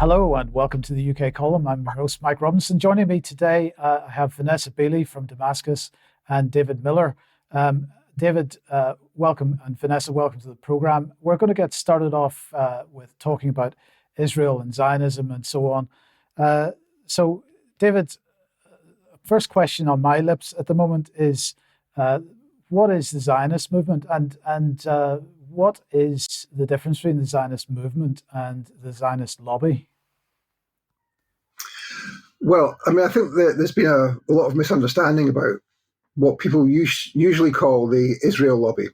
Hello and welcome to the UK column. I'm your host, Mike Robinson. Joining me today, I have Vanessa Beeley from Damascus and David Miller. David, welcome, and Vanessa, welcome to the program. We're going to get started off with talking about Israel and Zionism and so on. So, David, first question on my lips at the moment is, what is the Zionist movement, and what is the difference between the Zionist movement and the Zionist lobby? Well, I mean, I think that there's been a lot of misunderstanding about what people usually call the Israel lobby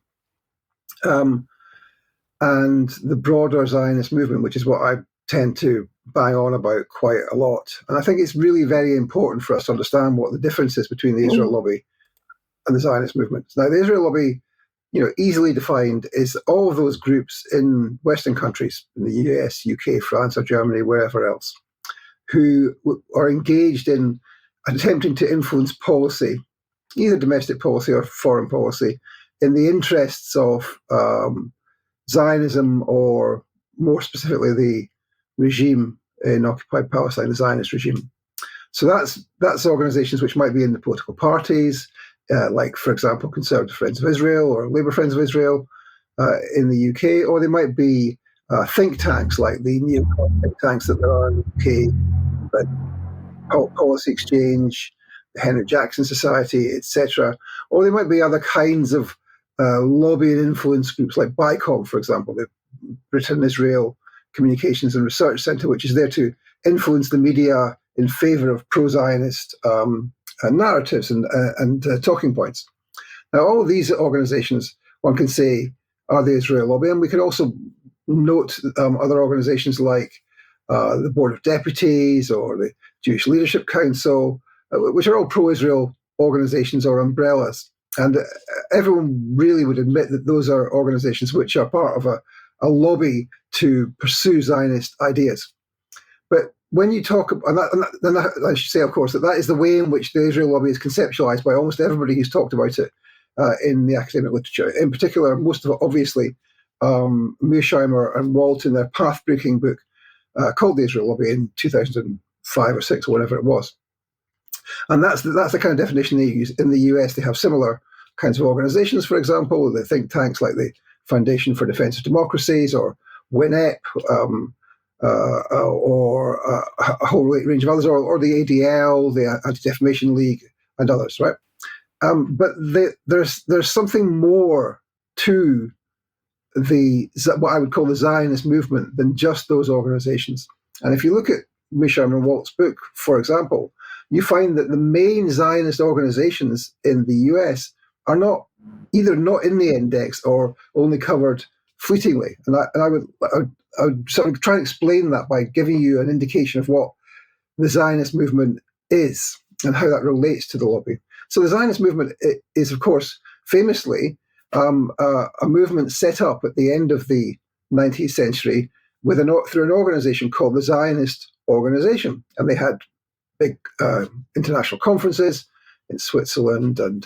and the broader Zionist movement, which is what I tend to bang on about quite a lot. And I think it's really very important for us to understand what the difference is between the Israel lobby and the Zionist movement. Now, the Israel lobby, easily defined, is all of those groups in Western countries, in the US, UK, France, or Germany, wherever else, who are engaged in attempting to influence policy, either domestic policy or foreign policy, in the interests of Zionism, or more specifically the regime in occupied Palestine, the Zionist regime. So that's organizations which might be in the political parties, like, for example, Conservative Friends of Israel or Labour Friends of Israel in the UK, or they might be think tanks like the neocon think tanks that there are in the UK, but Policy Exchange, the Henry Jackson Society, etc. Or they might be other kinds of lobby and influence groups like BICOM, for example, the Britain-Israel Communications and Research Centre, which is there to influence the media in favour of pro-Zionist narratives and talking points. Now, all of these organisations, one can say, are the Israel lobby, and we can also note other organisations like the Board of Deputies or the Jewish Leadership Council, which are all pro-Israel organisations or umbrellas. And everyone really would admit that those are organisations which are part of a lobby to pursue Zionist ideas. But when you talk, and I should say, of course, that is the way in which the Israel lobby is conceptualized by almost everybody who's talked about it in the academic literature. In particular, most of it, obviously, Mearsheimer and Walt in their path-breaking book called the Israel lobby in 2005 or 6 or whatever it was. And that's the kind of definition they use. In the US, they have similar kinds of organizations, for example, the think tanks like the Foundation for Defense of Democracies or WINEP, or a whole range of others, or the ADL, the Anti-Defamation League, and others, right? But there's something more to what I would call the Zionist movement than just those organizations. And if you look at Mearsheimer and Walt's book, for example, you find that the main Zionist organizations in the US are either not in the index or only covered fleetingly. And I would sort of try and explain that by giving you an indication of what the Zionist movement is and how that relates to the lobby. So the Zionist movement is, of course, famously a movement set up at the end of the 19th century through an organization called the Zionist Organization. And they had big international conferences in Switzerland and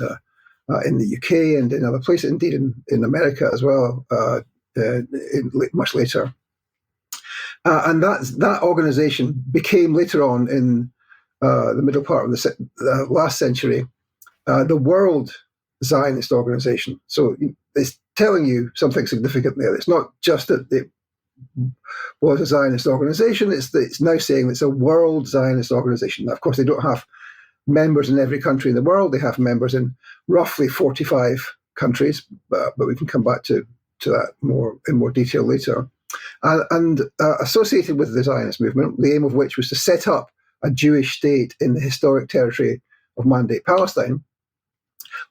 in the UK and in other places, indeed in America as well, much later. And that organization became later on in the middle part of the last century the World Zionist Organization. So it's telling you something significant there. It's not just that it was a Zionist organization, it's now saying it's a World Zionist Organization. Now, of course, they don't have members in every country in the world. They have members in roughly 45 countries, but we can come back to that in more detail later. And associated with the Zionist movement, the aim of which was to set up a Jewish state in the historic territory of Mandate Palestine,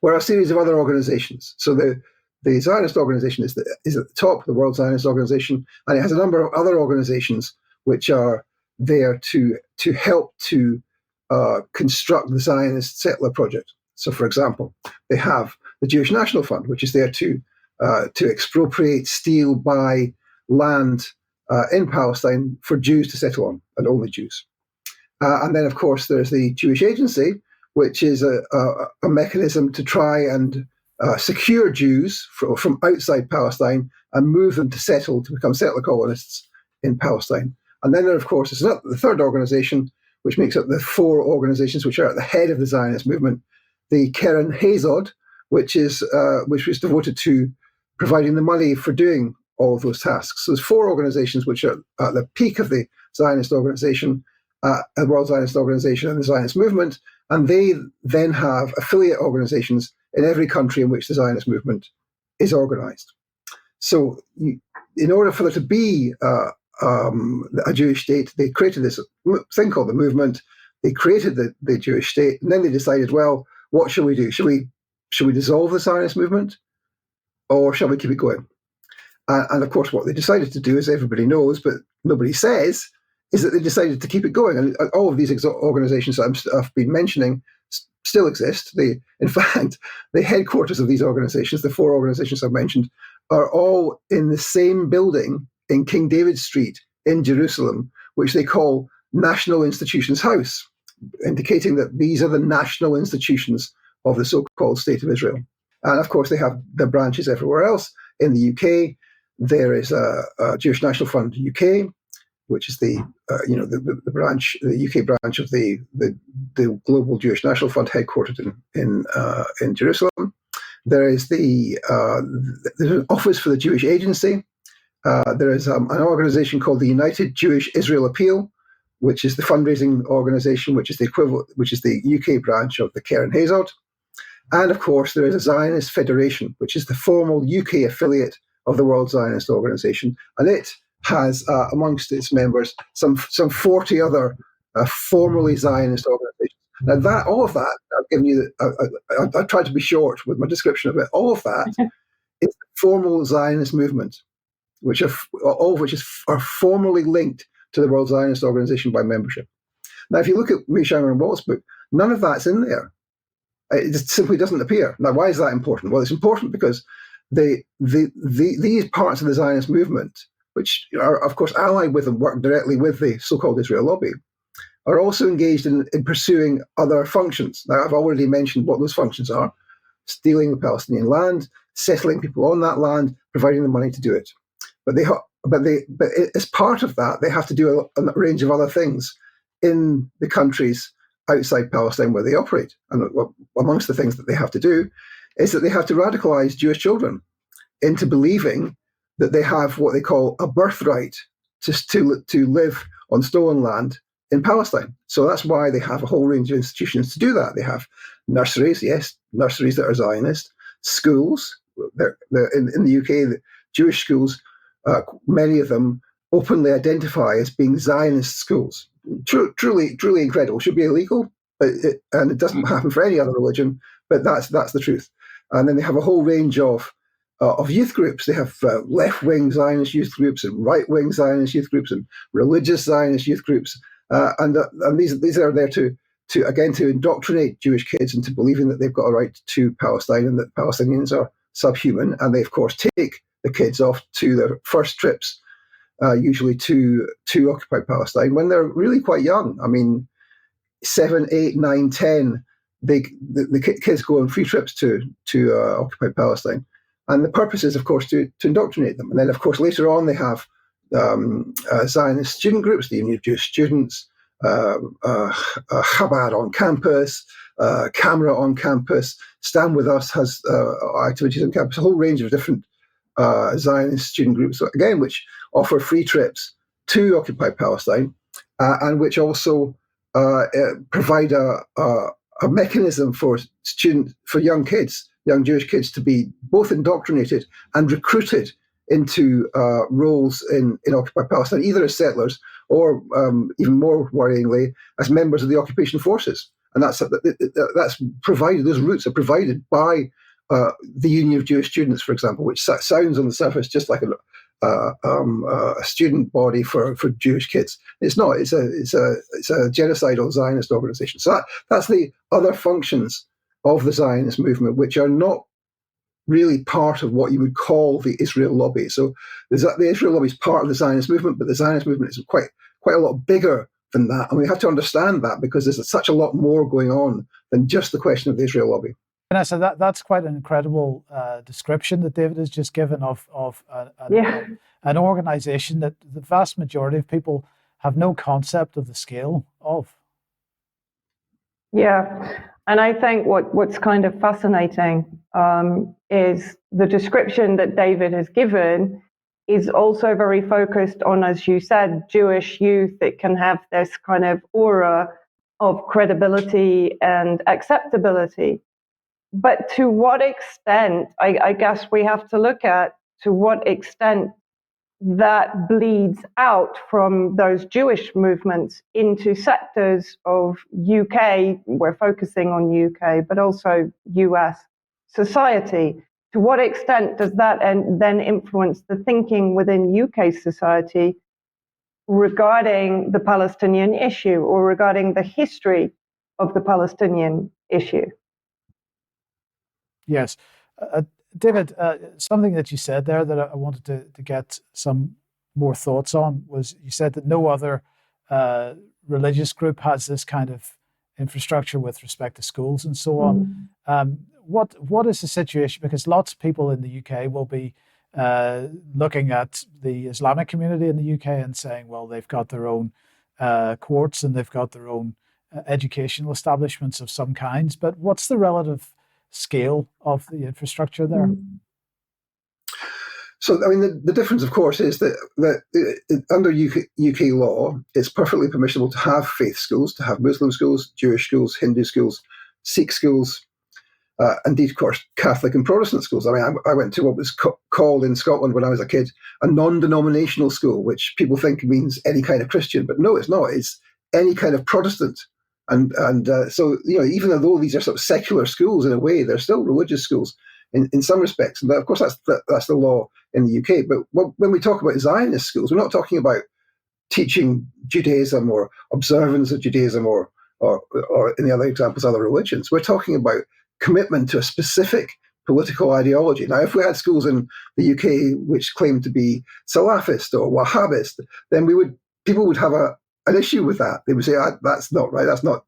were a series of other organizations. So the Zionist organization is at the top, the World Zionist Organization, and it has a number of other organizations which are there to help to construct the Zionist settler project. So, for example, they have the Jewish National Fund, which is there to expropriate, steal, buy land in Palestine for Jews to settle on, and only Jews. And then, of course, there's the Jewish Agency, which is a mechanism to try and secure Jews from outside Palestine and move them to become settler colonists in Palestine. And then there, of course, is the third organization, which makes up the four organizations which are at the head of the Zionist movement. The Keren Hazod, which was devoted to providing the money for doing all of those tasks. So there's four organizations which are at the peak of the Zionist organization, the World Zionist Organization and the Zionist movement, and they then have affiliate organizations in every country in which the Zionist movement is organized. So in order for there to be a Jewish state, they created this thing called the movement. They created the Jewish state, and then they decided, well, what shall we do? Should we dissolve the Zionist movement, or shall we keep it going? And of course, what they decided to do, as everybody knows, but nobody says, is that they decided to keep it going. And all of these organizations that I've been mentioning still exist. In fact, the headquarters of these organizations, the four organizations I've mentioned, are all in the same building in King David Street in Jerusalem, which they call National Institutions House, indicating that these are the national institutions of the so-called State of Israel. And of course, they have their branches everywhere else. In the UK, there is a Jewish National Fund UK, which is the branch, the UK branch of the Global Jewish National Fund, headquartered in Jerusalem. There is there's an office for the Jewish Agency. There is an organization called the United Jewish Israel Appeal, which is the fundraising organization, which is the UK branch of the Keren Hazod. And of course, there is a Zionist Federation, which is the formal UK affiliate of the World Zionist Organization, and it has amongst its members some 40 other formally Zionist organizations. Now, all of that, I've given you. I tried to be short with my description of it. All of that is the formal Zionist movement, all of which are formally linked to the World Zionist Organization by membership. Now, if you look at Mearsheimer and Walt's book, none of that's in there. It just simply doesn't appear. Now, why is that important? Well, it's important because these parts of the Zionist movement, which are, of course, allied with and work directly with the so-called Israel lobby, are also engaged in pursuing other functions. Now, I've already mentioned what those functions are: stealing the Palestinian land, settling people on that land, providing the money to do it. But as part of that, they have to do a range of other things in the countries outside Palestine where they operate. And amongst the things that they have to do is that they have to radicalize Jewish children into believing that they have what they call a birthright to live on stolen land in Palestine. So that's why they have a whole range of institutions to do that. They have nurseries, yes, nurseries that are Zionist, schools. They're in the UK, the Jewish schools, many of them openly identify as being Zionist schools. Truly incredible. Should be illegal, and it doesn't happen for any other religion, but that's the truth. And then they have a whole range of youth groups. They have left-wing Zionist youth groups and right-wing Zionist youth groups and religious Zionist youth groups, and these are there to indoctrinate Jewish kids into believing that they've got a right to Palestine and that Palestinians are subhuman. And they, of course, take the kids off to their first trips, usually to occupied Palestine, when they're really quite young. I mean, 7, 8, 9, 10, the kids go on free trips to occupied Palestine. And the purpose is, of course, to indoctrinate them. And then, of course, later on, they have Zionist student groups, the Union of Jewish Students, Chabad on campus, Camera on campus, Stand With Us has activities on campus, a whole range of different Zionist student groups, again, which offer free trips to occupied Palestine, and which also provide a mechanism for young Jewish kids to be both indoctrinated and recruited into roles in occupied Palestine, either as settlers or, even more worryingly, as members of the occupation forces. And that's provided. Those routes are provided by the Union of Jewish Students, for example, which sounds on the surface just like a student body for Jewish kids. It's not. It's a genocidal Zionist organization. So that's the other functions of the Zionist movement, which are not really part of what you would call the Israel lobby. So the Israel lobby is part of the Zionist movement, but the Zionist movement is quite a lot bigger than that. And we have to understand that because there's such a lot more going on than just the question of the Israel lobby. Vanessa, that's quite an incredible description that David has just given of an organization that the vast majority of people have no concept of the scale of. Yeah, and I think what's kind of fascinating is the description that David has given is also very focused on, as you said, Jewish youth. It can have this kind of aura of credibility and acceptability. But to what extent, I guess we have to look at to what extent that bleeds out from those Jewish movements into sectors of UK, we're focusing on UK, but also US society. To what extent does that then influence the thinking within UK society regarding the Palestinian issue or regarding the history of the Palestinian issue? Yes. David, something that you said there that I wanted to get some more thoughts on was you said that no other religious group has this kind of infrastructure with respect to schools and so on. What is the situation? Because lots of people in the UK will be looking at the Islamic community in the UK and saying, well, they've got their own courts and they've got their own educational establishments of some kinds. But what's the relative scale of the infrastructure there? So, I mean, the difference, of course, is that under UK law, it's perfectly permissible to have faith schools, to have Muslim schools, Jewish schools, Hindu schools, Sikh schools, indeed, of course, Catholic and Protestant schools. I mean, I went to what was called in Scotland when I was a kid a non-denominational school, which people think means any kind of Christian, but no, it's not. It's any kind of Protestant. And so, you know, even though these are sort of secular schools in a way, they're still religious schools in some respects. And of course, that's the law in the UK. But when we talk about Zionist schools, we're not talking about teaching Judaism or observance of Judaism or in the other examples, other religions. We're talking about commitment to a specific political ideology. Now, if we had schools in the UK which claimed to be Salafist or Wahhabist, then people would have an issue with that. They would say, that's not right, that's not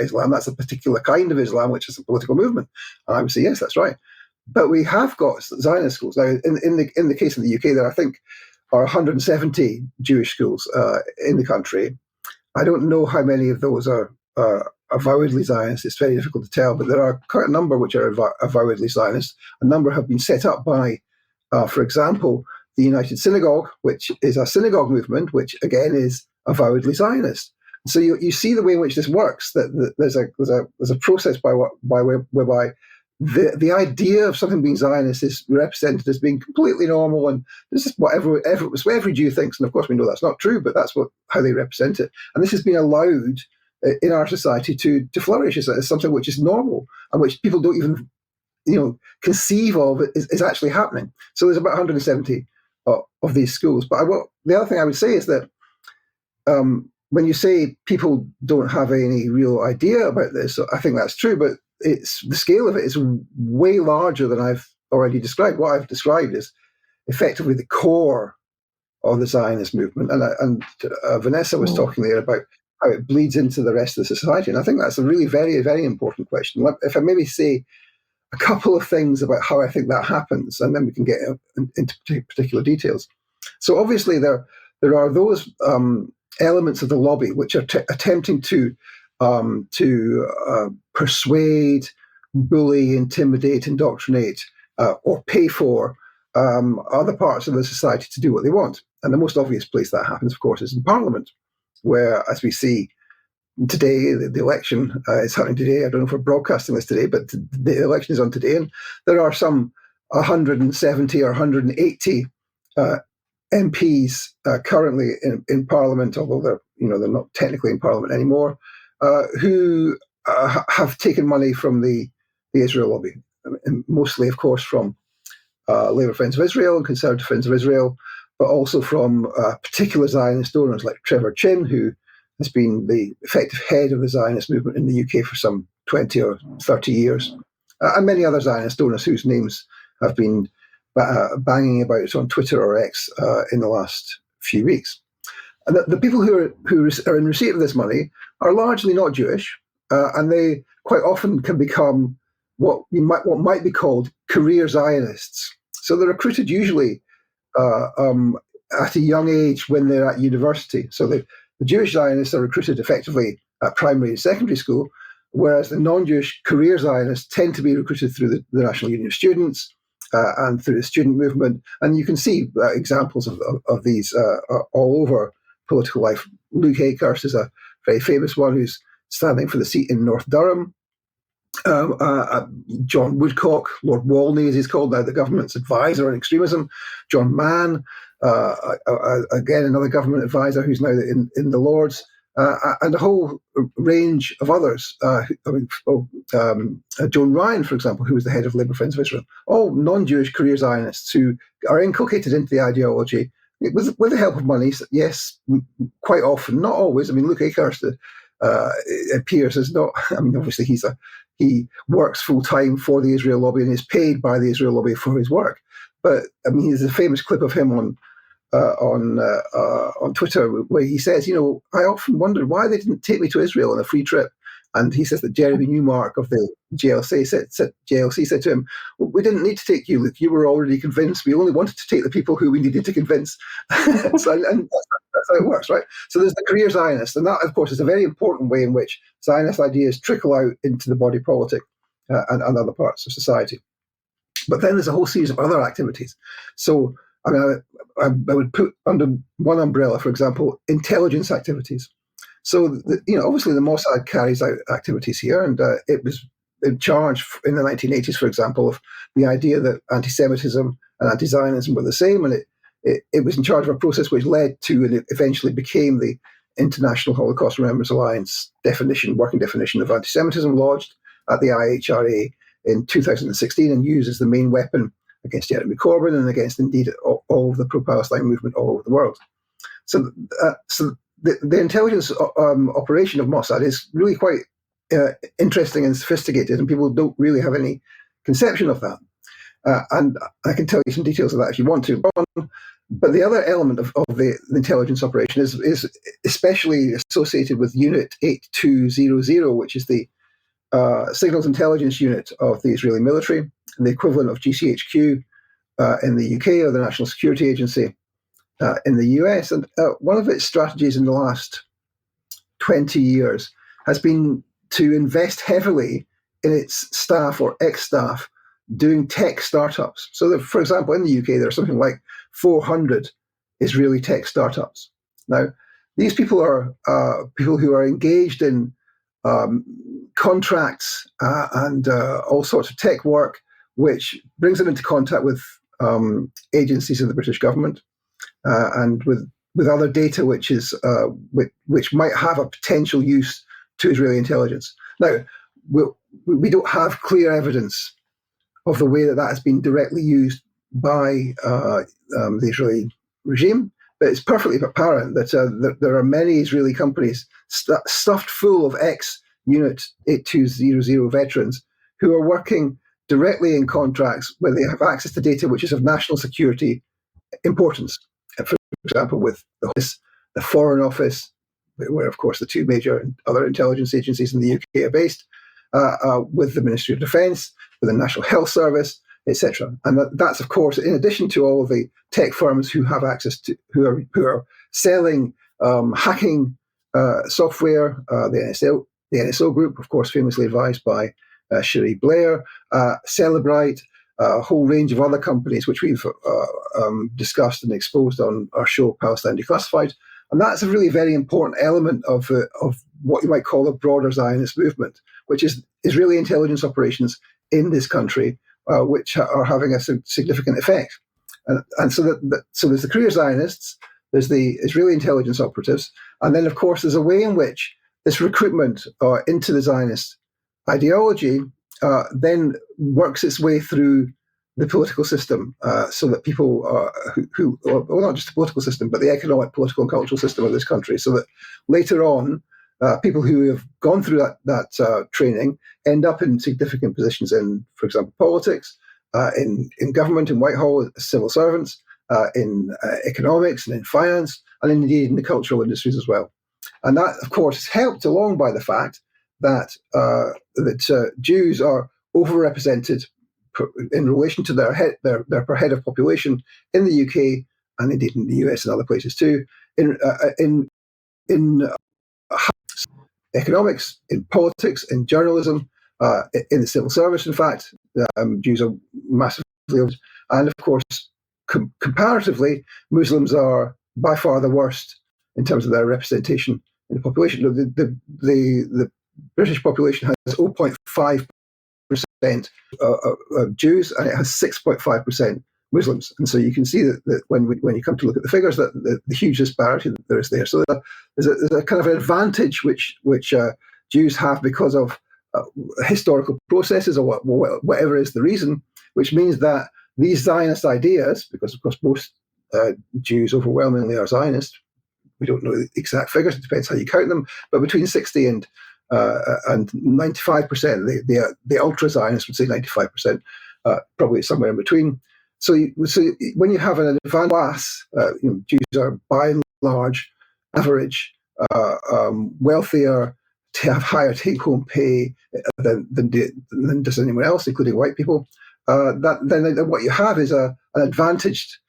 Islam, that's a particular kind of Islam, which is a political movement. And I would say, yes, that's right. But we have got Zionist schools. Now, in the case of the UK, there I think are 170 Jewish schools in the country. I don't know how many of those are avowedly Zionist. It's very difficult to tell, but there are quite a number which are avowedly Zionist. A number have been set up by, for example, the United Synagogue, which is a synagogue movement, which again is avowedly Zionist. So you see the way in which this works. That there's a process whereby the idea of something being Zionist is represented as being completely normal, and this is what every Jew thinks. And of course, we know that's not true, but that's how they represent it. And this has been allowed in our society to flourish as something which is normal and which people don't even conceive of is actually happening. So there's about 170 of these schools. But the other thing I would say is that when you say people don't have any real idea about this, I think that's true, but the scale of it is way larger than I've already described. What I've described is effectively the core of the Zionist movement. And Vanessa was talking there about how it bleeds into the rest of the society. And I think that's a really very, very important question. If I maybe say a couple of things about how I think that happens, and then we can get into particular details. So obviously there are those elements of the lobby which are attempting to persuade, bully, intimidate, indoctrinate, or pay for other parts of the society to do what they want. And the most obvious place that happens, of course, is in Parliament, where, as we see today, the election is happening today. I don't know if we're broadcasting this today, but the election is on today, and there are some 170 or 180 MPs currently in Parliament, although they're not technically in Parliament anymore, who have taken money from the Israel lobby, and mostly, of course, from Labour Friends of Israel and Conservative Friends of Israel, but also from particular Zionist donors like Trevor Chin, who has been the effective head of the Zionist movement in the UK for some 20 or 30 years, and many other Zionist donors whose names have been banging about on Twitter or X in the last few weeks. And the people who are in receipt of this money are largely not Jewish, and they quite often can become what might be called career Zionists. So they're recruited usually at a young age when they're at university. So the Jewish Zionists are recruited effectively at primary and secondary school, whereas the non-Jewish career Zionists tend to be recruited through the National Union of Students and through the student movement. And you can see examples of these all over political life. Luke Akehurst is a very famous one who's standing for the seat in North Durham. John Woodcock, Lord Walney as he's called now, the government's advisor on extremism. John Mann, again another government advisor who's now in the Lords, and a whole range of others. Joan Ryan, for example, who was the head of Labour Friends of Israel, all non-Jewish career Zionists who are inculcated into the ideology with the help of money. Yes, quite often, not always. I mean, Luke Akehurst appears as not. I mean, obviously he works full time for the Israel lobby and is paid by the Israel lobby for his work. But I mean, there's a famous clip of him on Twitter where he says, I often wondered why they didn't take me to Israel on a free trip. And he says that Jeremy Newmark of the GLC said to him, we didn't need to take you, Luke. You were already convinced. We only wanted to take the people who we needed to convince. And that's how it works, right? So there's the career Zionist. And that, of course, is a very important way in which Zionist ideas trickle out into the body politic and other parts of society. But then there's a whole series of other activities. So, I mean, I would put under one umbrella, for example, intelligence activities. So, obviously the Mossad carries out activities here, and it was in charge in the 1980s, for example, of the idea that anti-Semitism and anti-Zionism were the same, and it was in charge of a process which led to and it eventually became the International Holocaust Remembrance Alliance working definition of anti-Semitism, lodged at the IHRA in 2016 and used as the main weapon against Jeremy Corbyn and against, indeed, all of the pro-Palestine movement all over the world. So the intelligence operation of Mossad is really quite interesting and sophisticated, and people don't really have any conception of that. And I can tell you some details of that if you want to. But the other element of the intelligence operation is especially associated with Unit 8200, which is the Signals Intelligence Unit of the Israeli military, the equivalent of GCHQ in the UK or the National Security Agency in the US. And one of its strategies in the last 20 years has been to invest heavily in its staff or ex-staff doing tech startups. So that, for example, in the UK, there are something like 400 Israeli tech startups. Now, these people are people who are engaged in contracts and all sorts of tech work, which brings them into contact with agencies of the British government and with other data which might have a potential use to Israeli intelligence. Now, we don't have clear evidence of the way that has been directly used by the Israeli regime, but it's perfectly apparent that there are many Israeli companies stuffed full of ex-Unit 8200 veterans who are working directly in contracts where they have access to data which is of national security importance. For example, with the Foreign Office, where, of course, the two major other intelligence agencies in the UK are based, with the Ministry of Defence, with the National Health Service, etc. And that's, of course, in addition to all of the tech firms who have access to, who are selling hacking software, the NSO Group, of course, famously advised by Cherie Blair, Celebrite, a whole range of other companies which we've discussed and exposed on our show, Palestine Declassified. And that's a really very important element of what you might call a broader Zionist movement, which is Israeli intelligence operations in this country, which are having a significant effect. And so there's the career Zionists, there's the Israeli intelligence operatives, and then, of course, there's a way in which this recruitment into the Zionist ideology then works its way through the political system, so that people who not just the political system, but the economic, political, and cultural system of this country, so that later on, people who have gone through that training end up in significant positions in, for example, politics, in government, in Whitehall, as civil servants, in economics and in finance, and indeed in the cultural industries as well. And that, of course, is helped along by the fact that Jews are overrepresented in relation to their per head of population in the UK and indeed in the US and other places too, in in economics, in politics, in journalism, in the civil service, in fact. Jews are massively over, and of course, comparatively, Muslims are by far the worst in terms of their representation in the population. The British population has 0.5% Jews, and it has 6.5% Muslims. And so you can see that when you come to look at the figures, that the huge disparity that there is there. So there's a kind of an advantage which Jews have because of historical processes or whatever is the reason, which means that these Zionist ideas, because of course most Jews overwhelmingly are Zionist, we don't know the exact figures, it depends how you count them, but between 60 and 95%, the ultra Zionists would say 95%, probably somewhere in between. So when you have an advanced class, Jews are by and large average, wealthier, to have higher take-home pay than does anyone else, including white people. Then what you have is an advantaged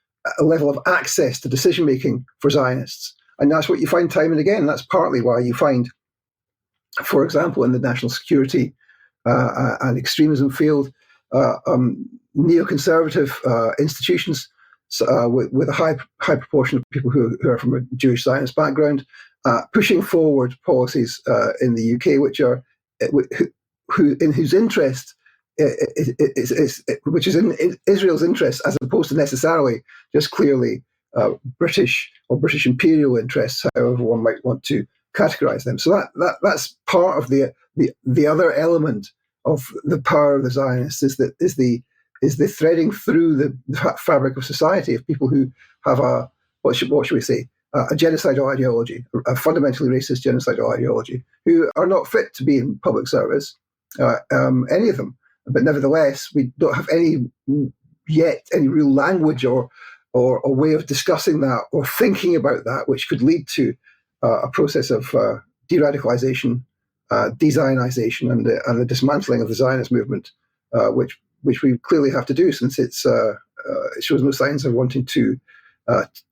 level of access to decision-making for Zionists. And that's what you find time and again. That's partly why you find, for example, in the national security and extremism field, neoconservative institutions with a high proportion of people who are from a Jewish Zionist background, pushing forward policies in the UK, whose interest which is in Israel's interest, as opposed to necessarily just clearly British or British imperial interests, however one might want to categorize them. So that's part of the other element of the power of the Zionists is the threading through the fabric of society of people who have what should we say, a genocidal ideology, a fundamentally racist genocidal ideology, who are not fit to be in public service, any of them. But nevertheless, we don't have any real language or a way of discussing that or thinking about that, which could lead to a process of de-radicalization, de-Zionization, and the dismantling of the Zionist movement, which we clearly have to do, since it shows no signs of wanting to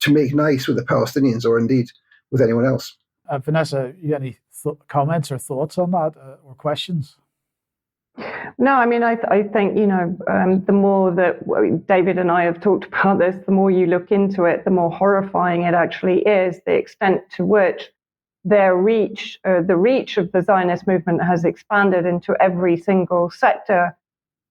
make nice with the Palestinians or indeed with anyone else. Vanessa, you got any comments or thoughts on that or questions? No, I mean, I think, the more that David and I have talked about this, the more you look into it, the more horrifying it actually is, the extent to which their reach, the reach of the Zionist movement has expanded into every single sector.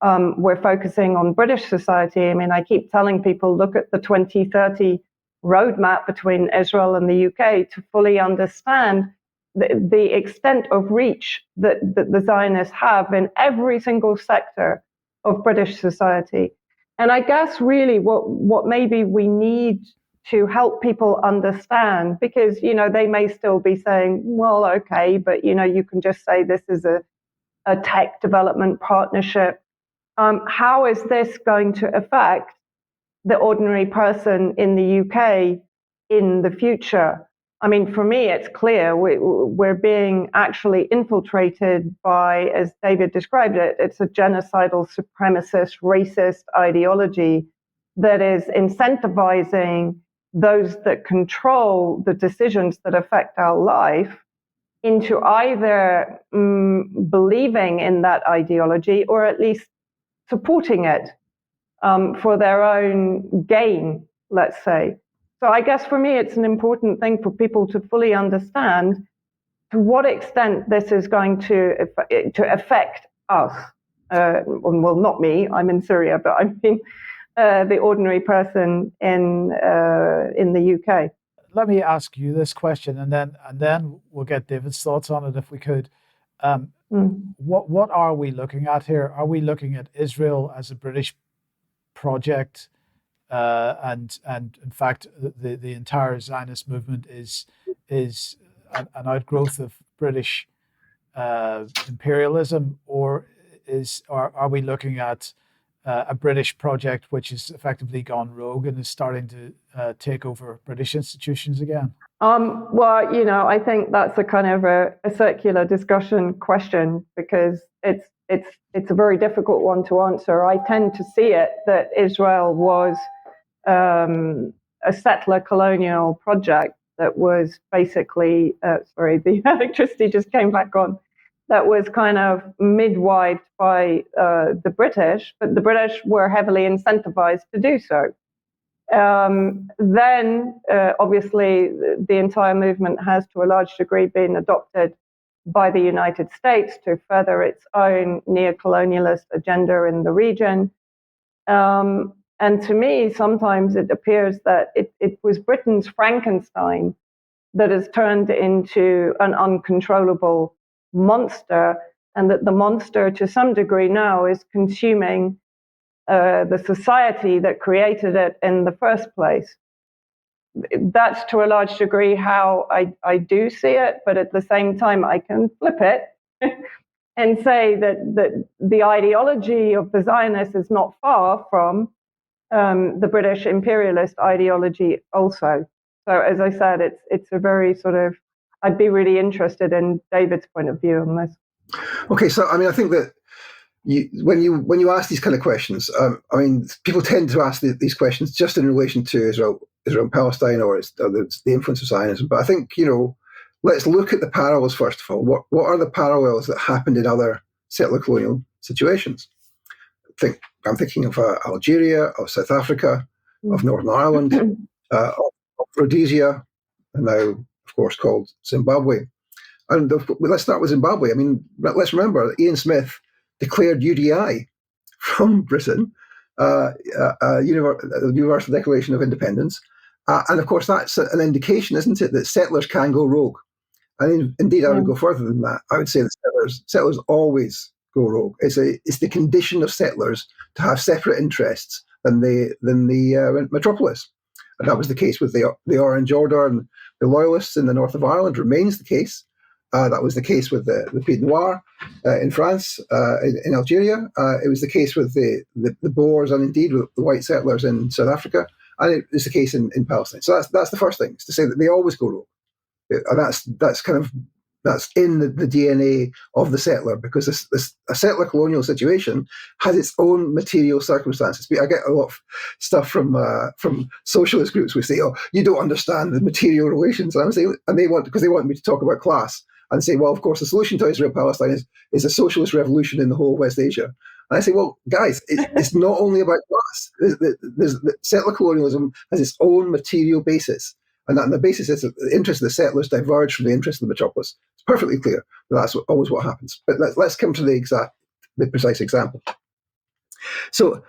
We're focusing on British society. I mean, I keep telling people, look at the 2030 roadmap between Israel and the UK to fully understand the extent of reach that the Zionists have in every single sector of British society. And I guess really what maybe we need to help people understand, because, they may still be saying, well, okay, but, you can just say this is a tech development partnership. How is this going to affect the ordinary person in the UK in the future? I mean, for me, it's clear we're being actually infiltrated by, as David described it, it's a genocidal, supremacist, racist ideology that is incentivizing those that control the decisions that affect our life into either believing in that ideology or at least supporting it for their own gain, let's say. So I guess for me, it's an important thing for people to fully understand to what extent this is going to affect us. Well, not me, I'm in Syria, but I mean the ordinary person in the UK. Let me ask you this question, and then we'll get David's thoughts on it if we could. What are we looking at here? Are we looking at Israel as a British project? And in fact, the entire Zionist movement is an outgrowth of British imperialism, or are we looking at a British project which has effectively gone rogue and is starting to take over British institutions again? Well, I think that's a kind of a circular discussion question, because it's a very difficult one to answer. I tend to see it that Israel was a settler colonial project that was basically, sorry, the electricity just came back on, that was kind of midwifed by the British, but the British were heavily incentivized to do so. Then, obviously, the entire movement has to a large degree been adopted by the United States to further its own neocolonialist agenda in the region. And to me, sometimes it appears that it was Britain's Frankenstein that has turned into an uncontrollable monster, and that the monster, to some degree now, is consuming the society that created it in the first place. That's to a large degree how I do see it, but at the same time, I can flip it and say that the ideology of the Zionists is not far from the British imperialist ideology also. So as I said, it's a very sort of, I'd be really interested in David's point of view on this. Okay, so I mean, I think that when you ask these kind of questions, I mean, people tend to ask these questions just in relation to Israel and Palestine, or the influence of Zionism. But I think, let's look at the parallels first of all. What are the parallels that happened in other settler colonial situations? I'm thinking of Algeria, of South Africa, of Northern Ireland, of Rhodesia, and now, of course, called Zimbabwe. And let's start with Zimbabwe. I mean, let's remember, Ian Smith declared UDI from Britain, Universal Declaration of Independence. And of course, that's an indication, isn't it, that settlers can go rogue. And indeed, I would go further than that. I would say that settlers always go rogue. It's the condition of settlers to have separate interests than the metropolis. And that was the case with the Orange Order and the Loyalists in the north of Ireland, remains the case. That was the case with the Pied Noir in France, in Algeria. It was the case with the Boers, and indeed with the white settlers in South Africa. And it is the case in Palestine. So that's the first thing, is to say that they always go rogue. And that's in the DNA of the settler, because a settler colonial situation has its own material circumstances. I get a lot of stuff from socialist groups who say, "Oh, you don't understand the material relations," and I'm saying, because they want me to talk about class, and say, "Well, of course, the solution to Israel-Palestine is a socialist revolution in the whole of West Asia." And I say, "Well, guys, it's not only about class. Settler colonialism has its own material basis. And the basis is that the interests of the settlers diverge from the interests of the metropolis. It's perfectly clear that that's always what happens. But let's come to the precise example. So,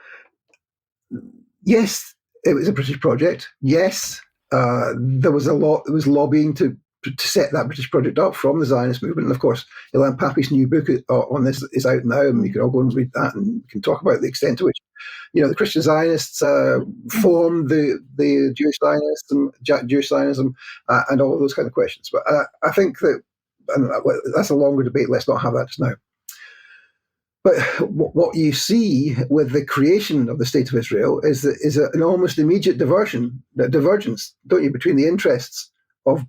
yes, it was a British project. Yes, there was lobbying to set that British project up from the Zionist movement. And of course, Ilan Pappy's new book on this is out now, and you can all go and read that, and we can talk about the extent to which the Christian Zionists formed the Jewish Zionists and Jewish Zionism and all of those kind of questions. But I think that's a longer debate. Let's not have that just now. But what you see with the creation of the State of Israel is an almost immediate divergence, don't you, between the interests of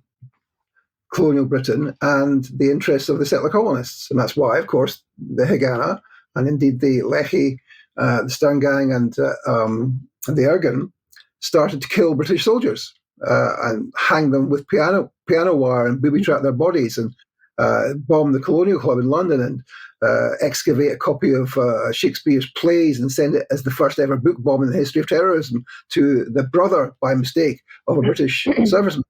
colonial Britain and the interests of the settler colonists. And that's why, of course, the Haganah and indeed the Lehi, the Stern Gang and the Irgun started to kill British soldiers and hang them with piano wire and booby-trap their bodies, and bomb the Colonial Club in London, and excavate a copy of Shakespeare's plays and send it as the first ever book bomb in the history of terrorism to the brother, by mistake, of a British serviceman.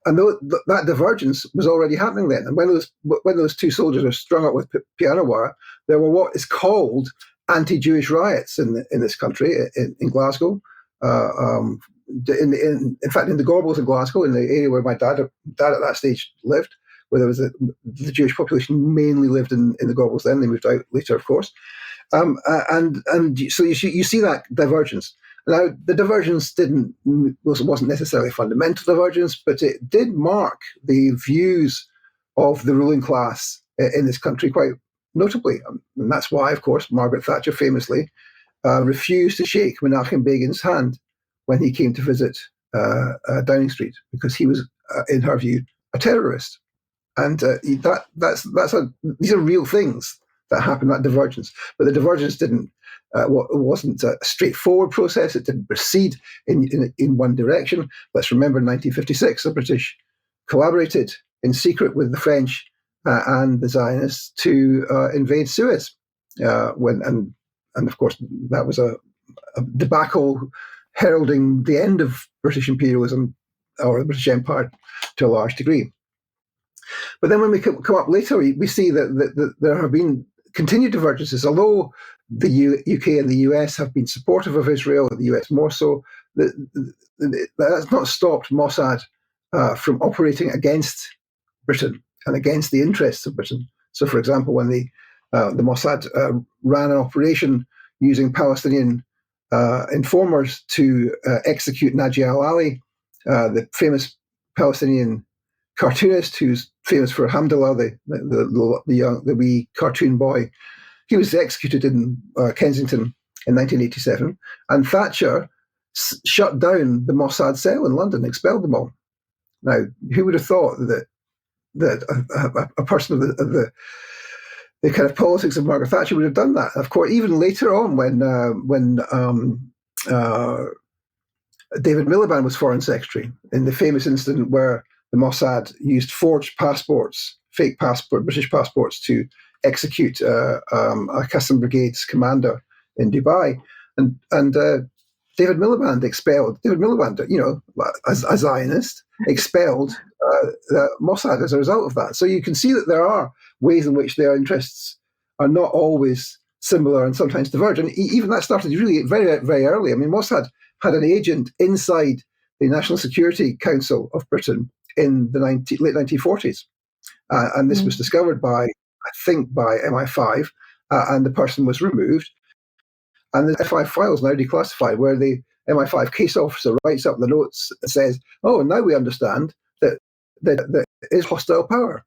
And that divergence was already happening then. And when those two soldiers were strung up with piano wire, there were what is called anti-Jewish riots in this country, in Glasgow. In fact, in the Gorbals in Glasgow, in the area where my dad at that stage lived, where there was the Jewish population mainly lived in the Gorbals then. They moved out later, of course. And so you see that divergence. Now, the divergence wasn't necessarily a fundamental divergence, but it did mark the views of the ruling class in this country quite notably. And that's why, of course, Margaret Thatcher famously refused to shake Menachem Begin's hand when he came to visit Downing Street, because he was, in her view, a terrorist. And these are real things that happened, that divergence. But the divergence wasn't a straightforward process. It didn't proceed in one direction. Let's remember in 1956, the British collaborated in secret with the French and the Zionists to invade Suez. And of course, that was a debacle heralding the end of British imperialism or the British Empire to a large degree. But then when we come up later, we see that there have been continued divergences. Although the UK and the US have been supportive of Israel, the US more so, that's not stopped Mossad from operating against Britain and against the interests of Britain. So, for example, when the Mossad ran an operation using Palestinian informers to execute Naji al-Ali, the famous Palestinian cartoonist who's famous for Hamdallah, the wee cartoon boy. He was executed in Kensington in 1987, and Thatcher shut down the Mossad cell in London, expelled them all. Now, who would have thought that a person of the kind of politics of Margaret Thatcher would have done that? Of course, even later on, when David Miliband was Foreign Secretary, in the famous incident where the Mossad used forged passports, fake British passports, to execute a Custom Brigade's commander in Dubai, and David Miliband, as a Zionist, expelled Mossad as a result of that. So you can see that there are ways in which their interests are not always similar and sometimes diverge. And even that started really very, very early. I mean, Mossad had an agent inside the National Security Council of Britain in the late 1940s. And this was discovered by MI5, and the person was removed. And the MI5 files now declassified, where the MI5 case officer writes up the notes and says, "Oh, now we understand that is hostile power."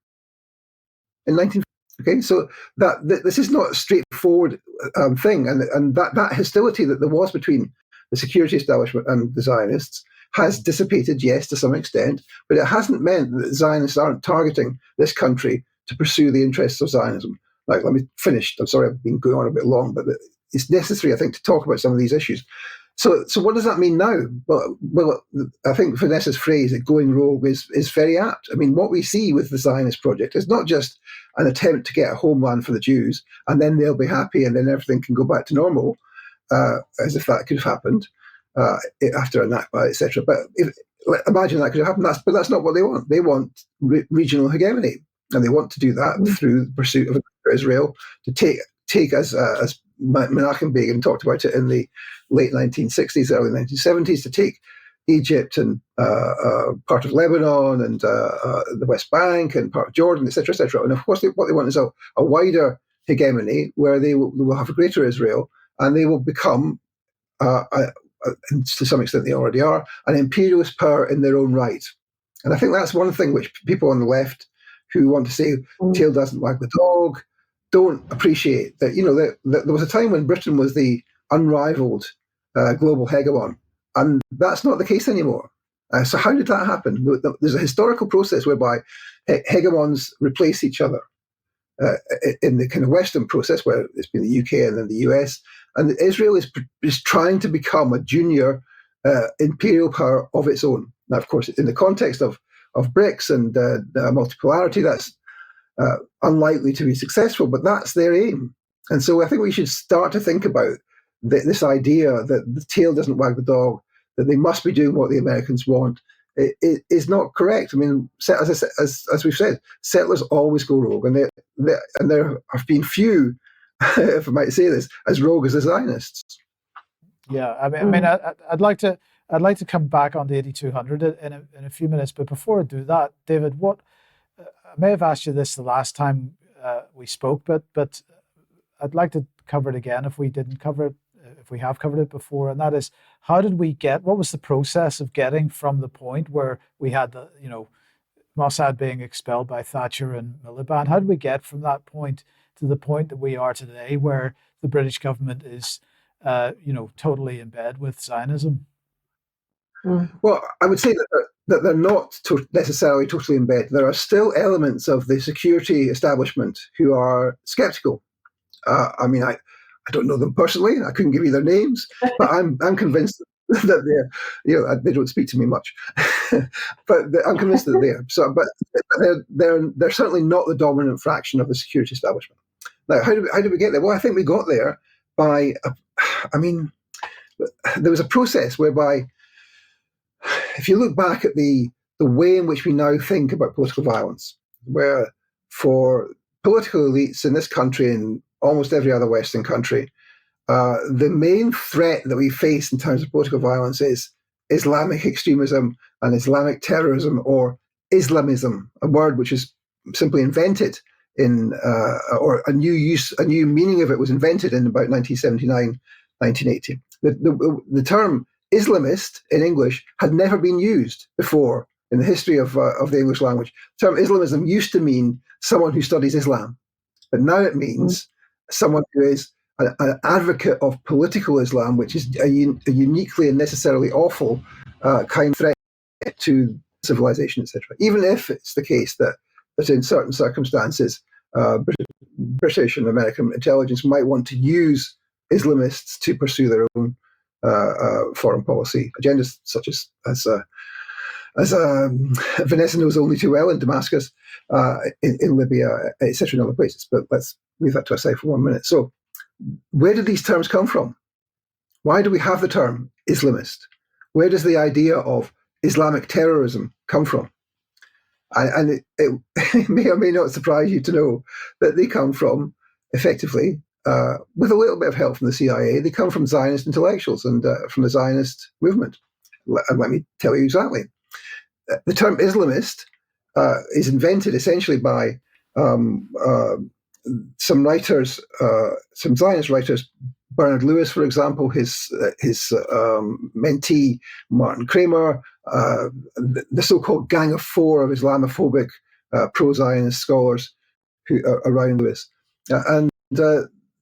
In 1940, okay, so that this is not a straightforward thing, and that hostility that there was between the security establishment and the Zionists has dissipated, yes, to some extent, but it hasn't meant that Zionists aren't targeting this country to pursue the interests of Zionism. Now, let me finish. I'm sorry I've been going on a bit long, but it's necessary, I think, to talk about some of these issues. So what does that mean now? Well, I think Vanessa's phrase, that going rogue, is very apt. I mean, what we see with the Zionist project is not just an attempt to get a homeland for the Jews, and then they'll be happy, and then everything can go back to normal, as if that could have happened after a Nakba, etc. But imagine that could have happened. But that's not what they want. They want regional hegemony, and they want to do that through the pursuit of Israel, to take as Menachem Begin talked about it in the late 1960s, early 1970s, to take Egypt and part of Lebanon and the West Bank and part of Jordan, etc., etc. And of course, what they want is a wider hegemony where they will have a greater Israel, and they will become, and to some extent they already are, an imperialist power in their own right. And I think that's one thing which people on the left who want to say tail doesn't wag the dog don't appreciate, that that there was a time when Britain was the unrivaled global hegemon, and that's not the case anymore. So how did that happen? There's a historical process whereby hegemons replace each other in the kind of Western process, where it's been the UK and then the US, and Israel is trying to become a junior imperial power of its own. Now, of course, in the context of BRICS and multipolarity, that's unlikely to be successful, but that's their aim. And so I think we should start to think about this idea that the tail doesn't wag the dog, that they must be doing what the Americans want. It is not correct. I mean, as we've said, settlers always go rogue, and there have been few, if I might say this, as rogue as the Zionists. Yeah, I mean, I'd like to come back on the 8200 in a few minutes, but before I do that, David, I may have asked you this the last time we spoke, but I'd like to cover it again if we didn't cover it, if we have covered it before, and that is, what was the process of getting from the point where we had Mossad being expelled by Thatcher and Miliband? How did we get from that point to the point that we are today, where the British government is, totally in bed with Zionism? Well, I would say that they're not necessarily totally in bed. There are still elements of the security establishment who are skeptical. I don't know them personally. I couldn't give you their names, but I'm convinced that they don't speak to me much, but I'm convinced that they are. So, but they're certainly not the dominant fraction of the security establishment. Now, how did we get there? Well, I think we got there by, there was a process whereby, if you look back at the way in which we now think about political violence, where for political elites in this country and almost every other Western country, the main threat that we face in terms of political violence is Islamic extremism and Islamic terrorism, or Islamism, a word which is simply invented or a new meaning of it was invented in about 1979, 1980. The term Islamist in English had never been used before in the history of the English language. The term Islamism used to mean someone who studies Islam, but now it means someone who is an advocate of political Islam, which is a uniquely and necessarily awful kind of threat to civilization, etc. Even if it's the case that in certain circumstances, British and American intelligence might want to use Islamists to pursue their own foreign policy agendas, such as Vanessa knows only too well in Damascus, in Libya, etc., in other places. But let's leave that to aside for 1 minute. So, where did these terms come from? Why do we have the term Islamist? Where does the idea of Islamic terrorism come from? And it may or may not surprise you to know that they come from, effectively, with a little bit of help from the CIA, they come from Zionist intellectuals and from the Zionist movement. Let me tell you exactly. The term Islamist is invented essentially by some writers, some Zionist writers, Bernard Lewis, for example, his mentee, Martin Kramer, the so-called Gang of Four of Islamophobic pro-Zionist scholars who are around Lewis. And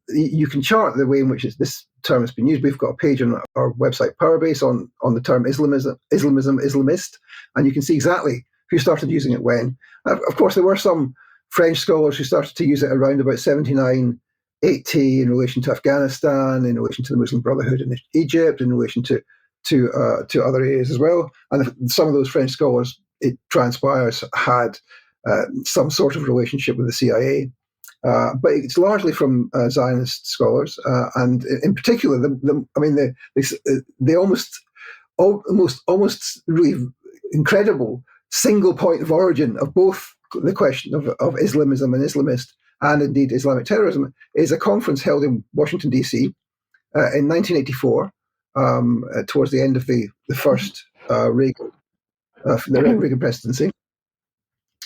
you can chart the way in which this term has been used. We've got a page on our website, Powerbase, on the term Islamism, Islamist, and you can see exactly who started using it when. Of course, there were some French scholars who started to use it around about 79, 80 in relation to Afghanistan, in relation to the Muslim Brotherhood in Egypt, in relation to other areas as well. And some of those French scholars, it transpires, had some sort of relationship with the CIA. But it's largely from Zionist scholars, and in particular, the almost really incredible single point of origin of both the question of Islamism and Islamist, and indeed Islamic terrorism, is a conference held in Washington, D.C. In 1984, towards the end of the first Reagan presidency.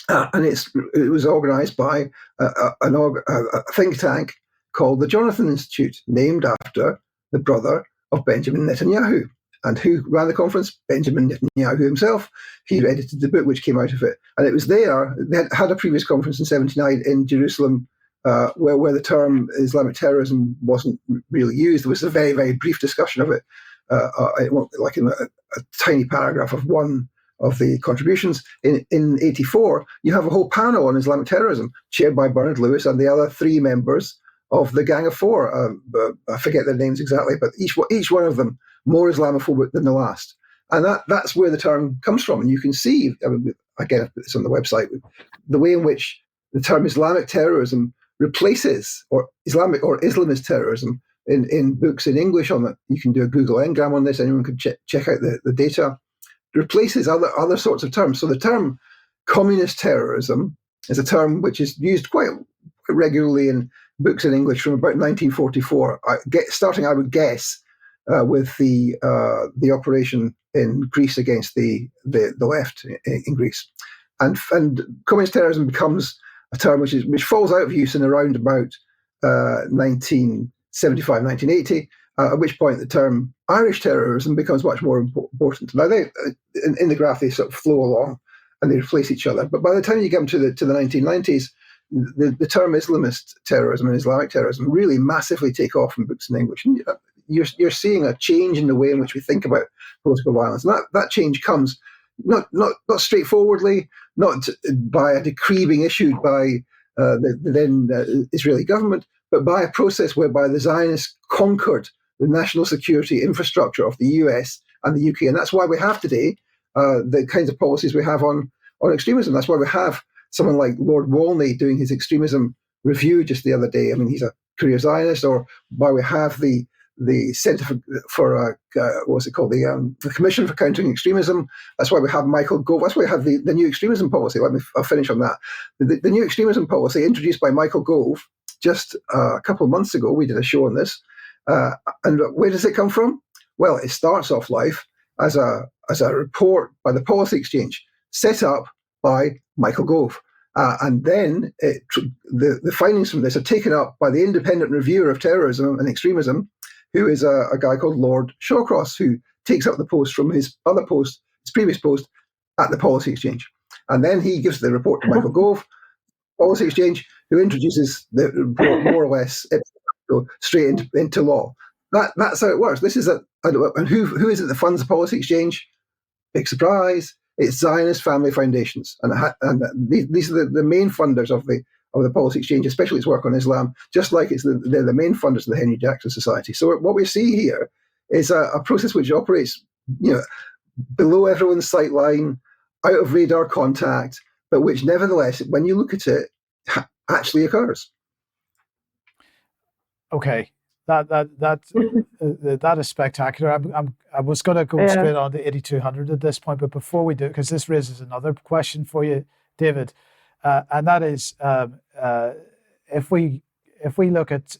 And it was organized by a think tank called the Jonathan Institute, named after the brother of Benjamin Netanyahu. And who ran the conference? Benjamin Netanyahu himself. He edited the book which came out of it. And it was there, they had a previous conference in 79 in Jerusalem, where the term Islamic terrorism wasn't really used. There was a very, very brief discussion of it, like in a tiny paragraph of one of the contributions. In 84, you have a whole panel on Islamic terrorism, chaired by Bernard Lewis and the other three members of the Gang of Four. I forget their names exactly, but each one of them more Islamophobic than the last. And that's where the term comes from. And you can see, again, I put this on the website, the way in which the term Islamic terrorism replaces, or Islamic or Islamist terrorism, in books in English on it. You can do a Google Ngram on this. Anyone could check out the data. Replaces other sorts of terms. So the term communist terrorism is a term which is used quite regularly in books in English from about 1944, starting, I would guess, with the operation in Greece against the left in Greece, and communist terrorism becomes a term which falls out of use in around about 1975, 1980. At which point the term Irish terrorism becomes much more important. Now, in the graph, they sort of flow along and they replace each other. But by the time you get to the 1990s, the term Islamist terrorism and Islamic terrorism really massively take off in books in English. And you're seeing a change in the way in which we think about political violence. And that change comes not straightforwardly, not by a decree being issued by the then Israeli government, but by a process whereby the Zionists conquered the national security infrastructure of the US and the UK. And that's why we have today the kinds of policies we have on extremism. That's why we have someone like Lord Wolney doing his extremism review just the other day. I mean, he's a career Zionist, or why we have the Centre for what's it called, the Commission for Countering Extremism. That's why we have Michael Gove. That's why we have the new extremism policy. I'll finish on that. The new extremism policy introduced by Michael Gove just a couple of months ago. We did a show on this. And where does it come from? Well, it starts off life as a report by the Policy Exchange, set up by Michael Gove. And then the findings from this are taken up by the independent reviewer of terrorism and extremism, who is a guy called Lord Shawcross, who takes up the post from his previous post at the Policy Exchange. And then he gives the report to Michael Gove, Policy Exchange, who introduces the report more or less straight into law. That's how it works. This is and who is it that funds the Policy Exchange? Big surprise. It's Zionist family foundations, and these are the main funders of the Policy Exchange, especially its work on Islam. Just like they're the main funders of the Henry Jackson Society. So what we see here is a process which operates, below everyone's sight line, out of radar contact, but which nevertheless, when you look at it, actually occurs. Okay, that is spectacular. I was going to go straight on to 8200 at this point, but before we do, because this raises another question for you, David, and that is if we look at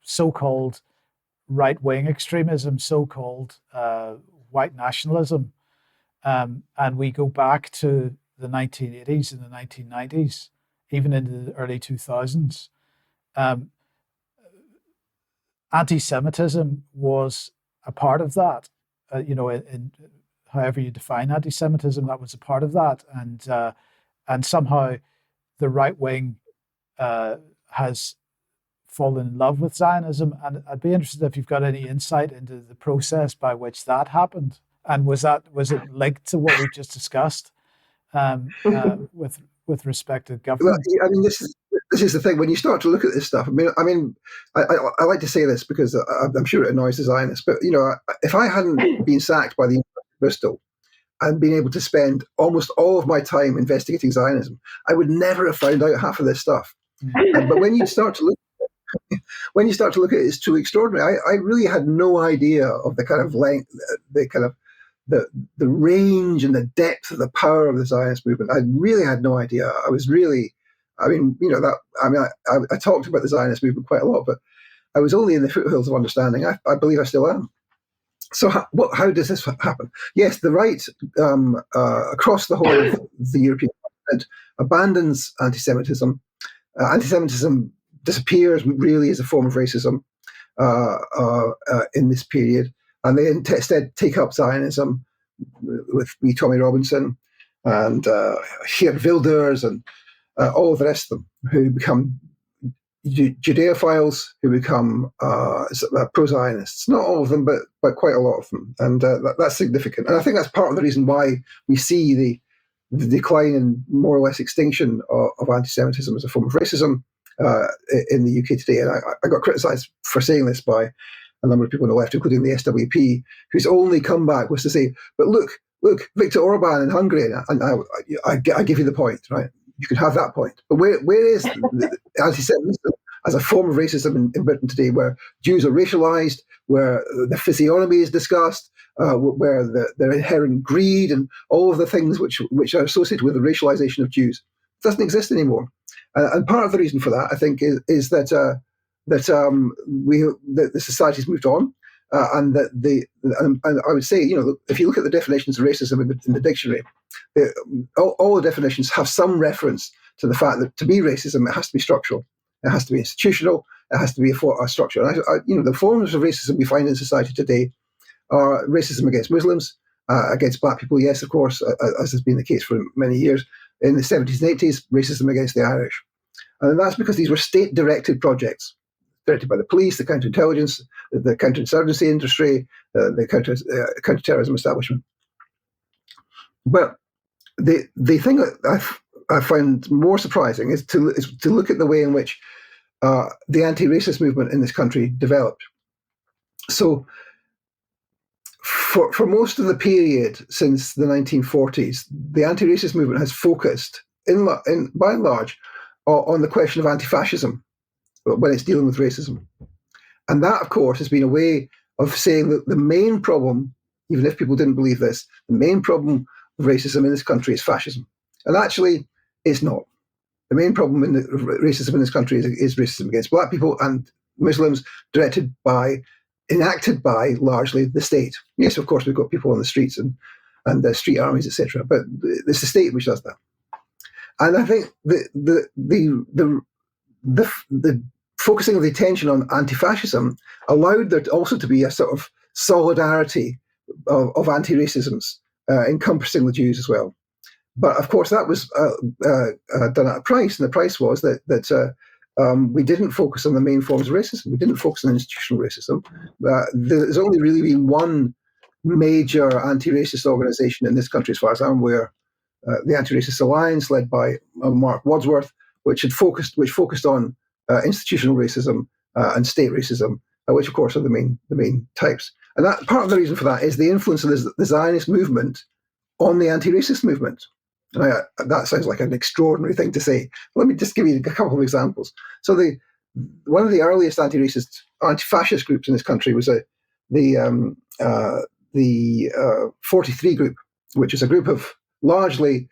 so-called right-wing extremism, so-called white nationalism, and we go back to the 1980s and the 1990s, even into the early 2000s. Anti-Semitism was a part of that. In however you define anti-Semitism, that was a part of that, and somehow the right wing has fallen in love with Zionism. And I'd be interested if you've got any insight into the process by which that happened, and was it linked to what we just discussed with respect to government? Well, I mean, this is the thing. When you start to look at this stuff, I like to say this because I'm sure it annoys the Zionists, but if I hadn't been sacked by the University of Bristol and been able to spend almost all of my time investigating Zionism, I would never have found out half of this stuff. But when you start to look at it, it's truly extraordinary. I really had no idea of the kind of length, the range and the depth of the power of the Zionist movement. I really had no idea. I was really, I talked about the Zionist movement quite a lot, but I was only in the foothills of understanding. I believe I still am. So how does this happen? Yes, the right across the whole of the European continent abandons anti-Semitism. Anti-Semitism disappears really as a form of racism in this period. And they instead take up Zionism with Tommy Robinson and Geert Wilders and all of the rest of them, who become Judeophiles, who become pro-Zionists. Not all of them, but quite a lot of them. And that's significant. And I think that's part of the reason why we see the decline and more or less extinction of anti-Semitism as a form of racism in the UK today. And I got criticised for saying this by a number of people on the left, including the SWP, whose only comeback was to say, but look, Viktor Orban in Hungary, and I give you the point, right? You can have that point. But where is the anti-Semitism as a form of racism in Britain today, where Jews are racialized, where the physiognomy is discussed, where their inherent greed and all of the things which are associated with the racialization of Jews? It doesn't exist anymore. And part of the reason for that, I think, is that the society's moved on, and I would say, if you look at the definitions of racism in the dictionary, all the definitions have some reference to the fact that to be racism, it has to be structural, it has to be institutional, it has to be a structure. And the forms of racism we find in society today are racism against Muslims, against black people, yes, of course, as has been the case for many years. In the 70s and 80s, racism against the Irish. And that's because these were state-directed projects, directed by the police, the counterintelligence, the counterinsurgency industry, the counterterrorism establishment. But the thing that I find more surprising is to look at the way in which the anti-racist movement in this country developed. So for most of the period since the 1940s, the anti-racist movement has focused, by and large, on the question of anti-fascism when it's dealing with racism. And that, of course, has been a way of saying that the main problem, even if people didn't believe this, the main problem of racism in this country is fascism. And actually, it's not. The main problem in racism in this country is racism against black people and Muslims, enacted by largely the state. Yes, of course, we've got people on the streets and street armies, etc. But it's the state which does that. And I think the focusing of the attention on anti-fascism allowed there also to be a sort of solidarity of anti-racisms encompassing the Jews as well. But of course, that was done at a price, and the price was that we didn't focus on the main forms of racism. We didn't focus on institutional racism. There's only really been one major anti-racist organization in this country, as far as I'm aware, the Anti-Racist Alliance, led by Mark Wadsworth, which focused on institutional racism and state racism, which of course are the main types. And that part of the reason for that is the influence of the Zionist movement on the anti-racist movement. And that sounds like an extraordinary thing to say. Let me just give you a couple of examples. So one of the earliest anti-fascist groups in this country was the 43 group, which is a group of largely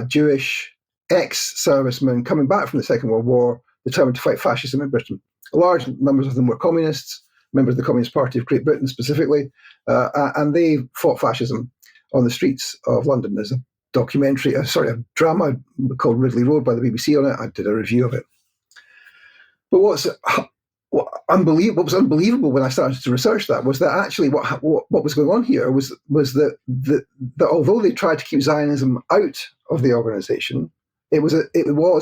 Jewish ex-servicemen coming back from the Second World War, determined to fight fascism in Britain. Large numbers of them were communists, members of the Communist Party of Great Britain specifically, and they fought fascism on the streets of London. There's a a drama called Ridley Road by the BBC on it. I did a review of it. But what was unbelievable when I started to research that was that actually what was going on here was that although they tried to keep Zionism out of the organisation, it was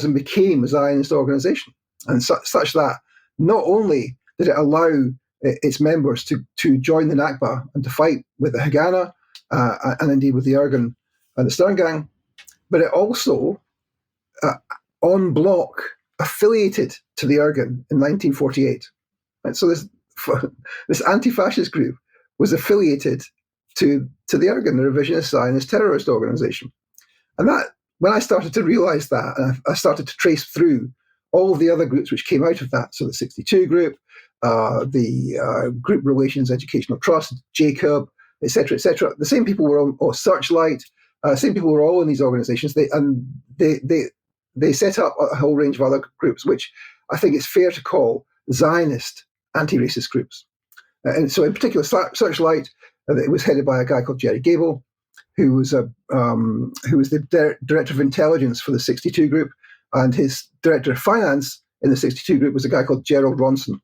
and became a Zionist organisation, and such that not only did it allow its members to join the Nakba and to fight with the Haganah and indeed with the Irgun and the Stern Gang, but it also, en bloc, affiliated to the Irgun in 1948. And so this anti-fascist group was affiliated to the Irgun, the revisionist Zionist terrorist organization. And that, when I started to realize that, and I started to trace through all of the other groups which came out of that, so the 62 group, the Group Relations Educational Trust, Jacob, etc., the same people were on Searchlight, same people were all in these organizations. They set up a whole range of other groups, which I think it's fair to call Zionist anti-racist groups. And so in particular, Searchlight, it was headed by a guy called Jerry Gable, who was the director of intelligence for the 62 group, and his director of finance in the 62 group was a guy called Gerald Ronson,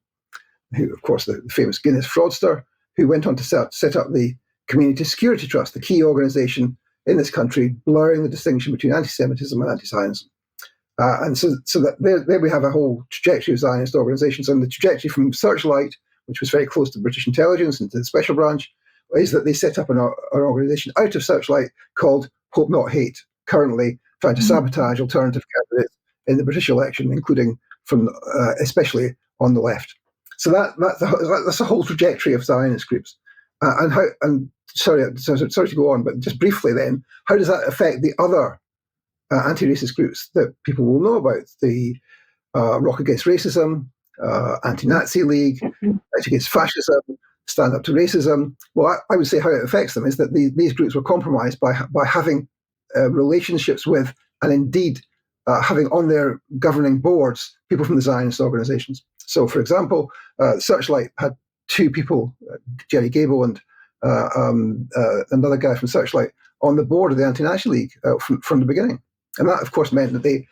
who, of course, the famous Guinness fraudster, who went on to set up the Community Security Trust, the key organization in this country, blurring the distinction between anti-Semitism and anti-Zionism. And so that there we have a whole trajectory of Zionist organizations. And the trajectory from Searchlight, which was very close to British intelligence and to the Special Branch, is that they set up an organization out of Searchlight called Hope Not Hate, currently trying to sabotage alternative candidates in the British election, including from especially on the left. So that's the whole trajectory of Zionist groups. Sorry to go on, but just briefly then, how does that affect the other anti-racist groups that people will know about? The Rock Against Racism, Anti-Nazi League, Out Against Fascism, Stand Up to Racism. Well, I would say how it affects them is that these groups were compromised by having relationships with, and indeed having on their governing boards, people from the Zionist organizations. So, for example, Searchlight had two people, Jerry Gable and another guy from Searchlight, on the board of the Anti-Nazi League from the beginning. And that, of course, meant that they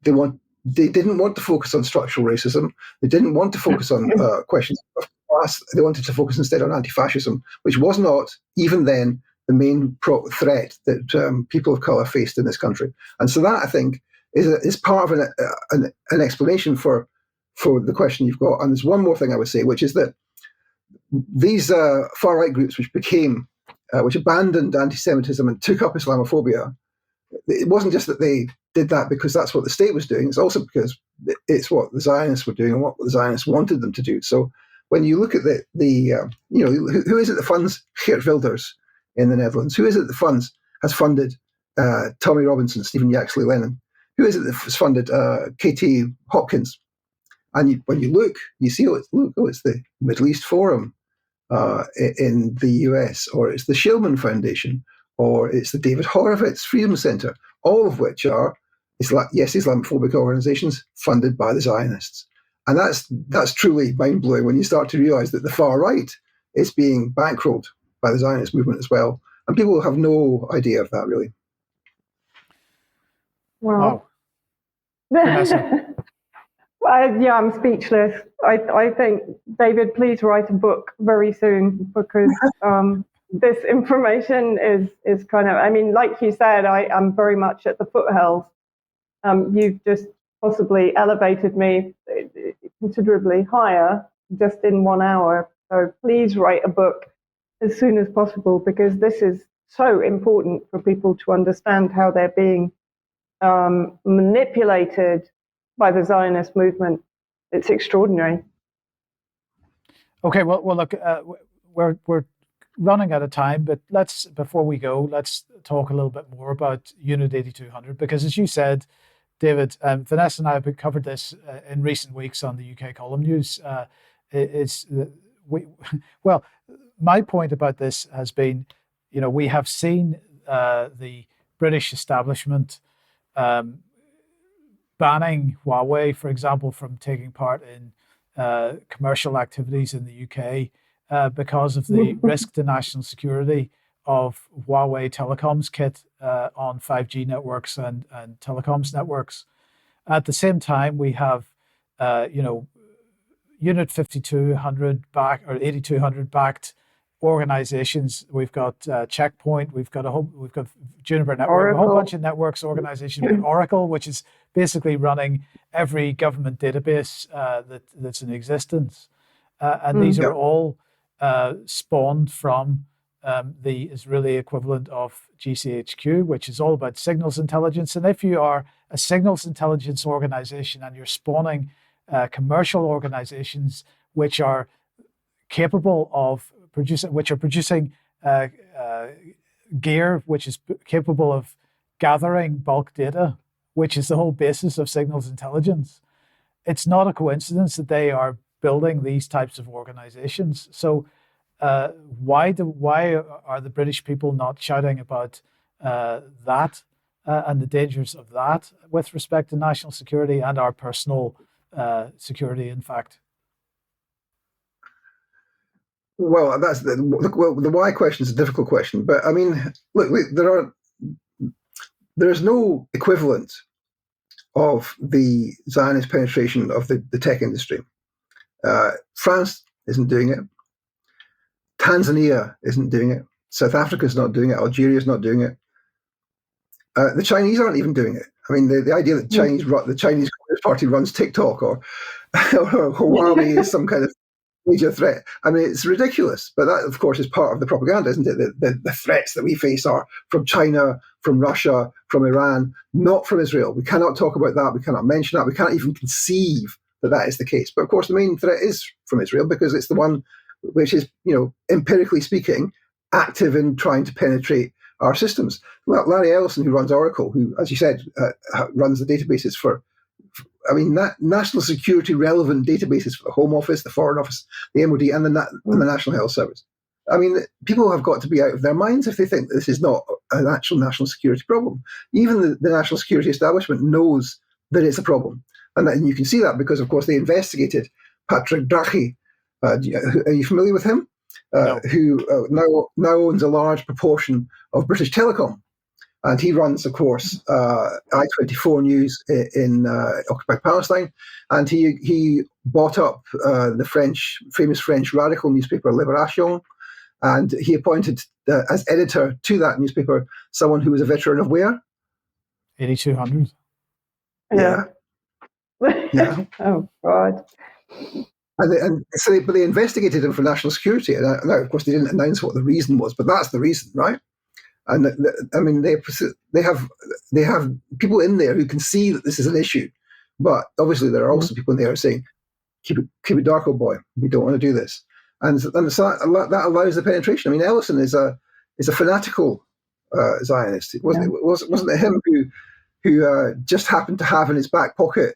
didn't want to focus on structural racism. They didn't want to focus on questions of class. They wanted to focus instead on anti-fascism, which was not, even then, the main threat that people of colour faced in this country. And so that, I think, is part of an explanation for the question you've got. And there's one more thing I would say, which is that these far-right groups which abandoned anti-Semitism and took up Islamophobia, it wasn't just that they did that because that's what the state was doing. It's also because it's what the Zionists were doing and what the Zionists wanted them to do. So when you look at who is it that funds Geert Wilders in the Netherlands? Who is it that has funded Tommy Robinson, Stephen Yaxley Lennon? Who is it that has funded K.T. Hopkins? And when you look, you see, it's the Middle East Forum in the US, or it's the Shillman Foundation, or it's the David Horowitz Freedom Center, all of which are Islamophobic organizations funded by the Zionists. And that's truly mind-blowing when you start to realize that the far right is being bankrolled by the Zionist movement as well. And people have no idea of that, really. Wow. Vanessa. Yeah, I'm speechless. I think, David, please write a book very soon, because this information is kind of, I mean, like you said, I am very much at the foothills. You've just possibly elevated me considerably higher just in 1 hour. So please write a book as soon as possible, because this is so important for people to understand how they're being manipulated by the Zionist movement. It's extraordinary. Okay, well, look, we're running out of time, but before we go, let's talk a little bit more about Unit 8200, because as you said, David, Vanessa and I have covered this in recent weeks on the UK Column News. My point about this has been, we have seen the British establishment banning Huawei, for example, from taking part in commercial activities in the UK because of the risk to national security of Huawei telecoms kit on 5G networks and telecoms networks. At the same time, we have, Unit 5200 or 8200 backed organizations. We've got Checkpoint. We've got Juniper Network, Oracle. A whole bunch of networks organizations. Oracle, which is basically running every government database that's in existence, and these are all spawned from the Israeli equivalent of GCHQ, which is all about signals intelligence. And if you are a signals intelligence organization and you're spawning commercial organizations which are capable of producing gear which is capable of gathering bulk data, which is the whole basis of signals intelligence, it's not a coincidence that they are building these types of organizations. So why are the British people not shouting about that and the dangers of that with respect to national security and our personal security, in fact? Well, the why question is a difficult question, but I mean, look, there's no equivalent of the Zionist penetration of the tech industry. France isn't doing it. Tanzania isn't doing it. South Africa's not doing it. Algeria's not doing it. The Chinese aren't even doing it. I mean, the idea that the Chinese Communist Party runs TikTok or Huawei is some kind of major threat. I mean, it's ridiculous. But that, of course, is part of the propaganda, isn't it? The threats that we face are from China, from Russia, from Iran, not from Israel. We cannot talk about that. We cannot mention that. We cannot even conceive that is the case. But of course, the main threat is from Israel, because it's the one which is, empirically speaking, active in trying to penetrate our systems. Larry Ellison, who runs Oracle, who, as you said, runs the databases national security relevant databases for the Home Office, the Foreign Office, the MOD, and the National Health Service. I mean, people have got to be out of their minds if they think that this is not an actual national security problem. Even the national security establishment knows that it's a problem. And you can see that because, of course, they investigated Patrick Drahi. Are you familiar with him? No. Who now owns a large proportion of British Telecom. And he runs, of course, I-24 News in occupied Palestine. And he bought up the famous French radical newspaper Libération. And he appointed as editor to that newspaper someone who was a veteran of where? 8200. Yeah. Yeah. Oh, God. But they investigated him for national security. And now, of course, they didn't announce what the reason was, but that's the reason, right? And I mean, they have people in there who can see that this is an issue But obviously, there are also people in there saying, keep it dark, old boy. We don't want to do this. And so that allows the penetration. I mean, Ellison is a fanatical Zionist. Wasn't it him who just happened to have in his back pocket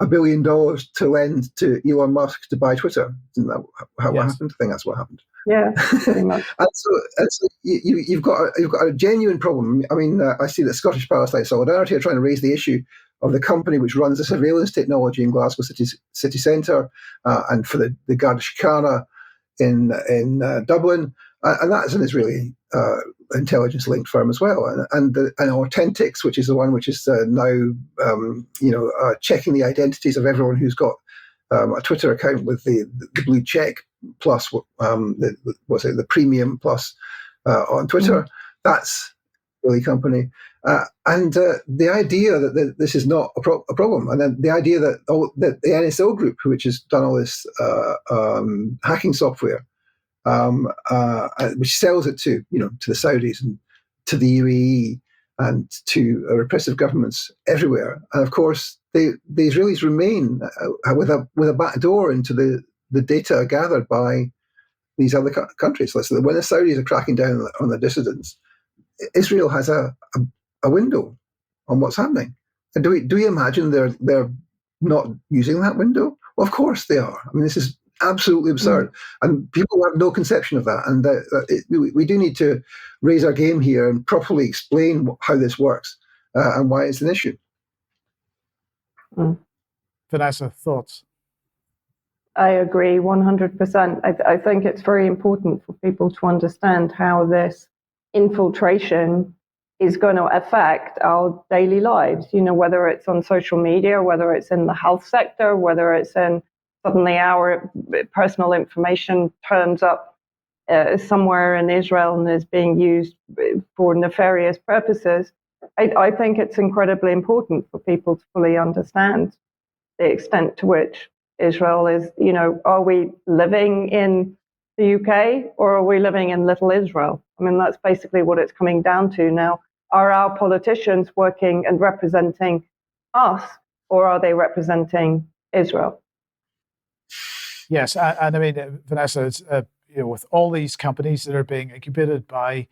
$1 billion to lend to Elon Musk to buy Twitter? Isn't that what happened? I think that's what happened. Yeah, pretty much. and so you've got a genuine problem. I mean, I see that Scottish Palestine Solidarity are trying to raise the issue of the company which runs the surveillance technology in Glasgow city centre, and for the Garda Síochána in Dublin, and that's an Israeli intelligence-linked firm as well, and Authentics, which is the one which is now checking the identities of everyone who's got a Twitter account with the blue check plus the premium plus on Twitter. That's a Israeli company. And the idea that this is not a problem, and then the idea that the NSO group, which has done all this hacking software, which sells it to the Saudis and to the UAE and to repressive governments everywhere, and of course the Israelis remain with a back door into the data gathered by these other countries. So when the Saudis are cracking down on the dissidents, Israel has a window on what's happening. And do we imagine they're not using that window? Well, of course they are. I mean, this is absolutely absurd, and people have no conception of that. And we do need to raise our game here and properly explain how this works and why it's an issue. Vanessa, thoughts? I agree 100%. I think it's very important for people to understand how this infiltration is going to affect our daily lives, whether it's on social media, whether it's in the health sector, whether it's in suddenly our personal information turns up somewhere in Israel and is being used for nefarious purposes. I think it's incredibly important for people to fully understand the extent to which Israel is, are we living in the UK or are we living in Little Israel? I mean, that's basically what it's coming down to now. Are our politicians working and representing us, or are they representing Israel? Yes, and I mean, Vanessa, it's, with all these companies that are being incubated by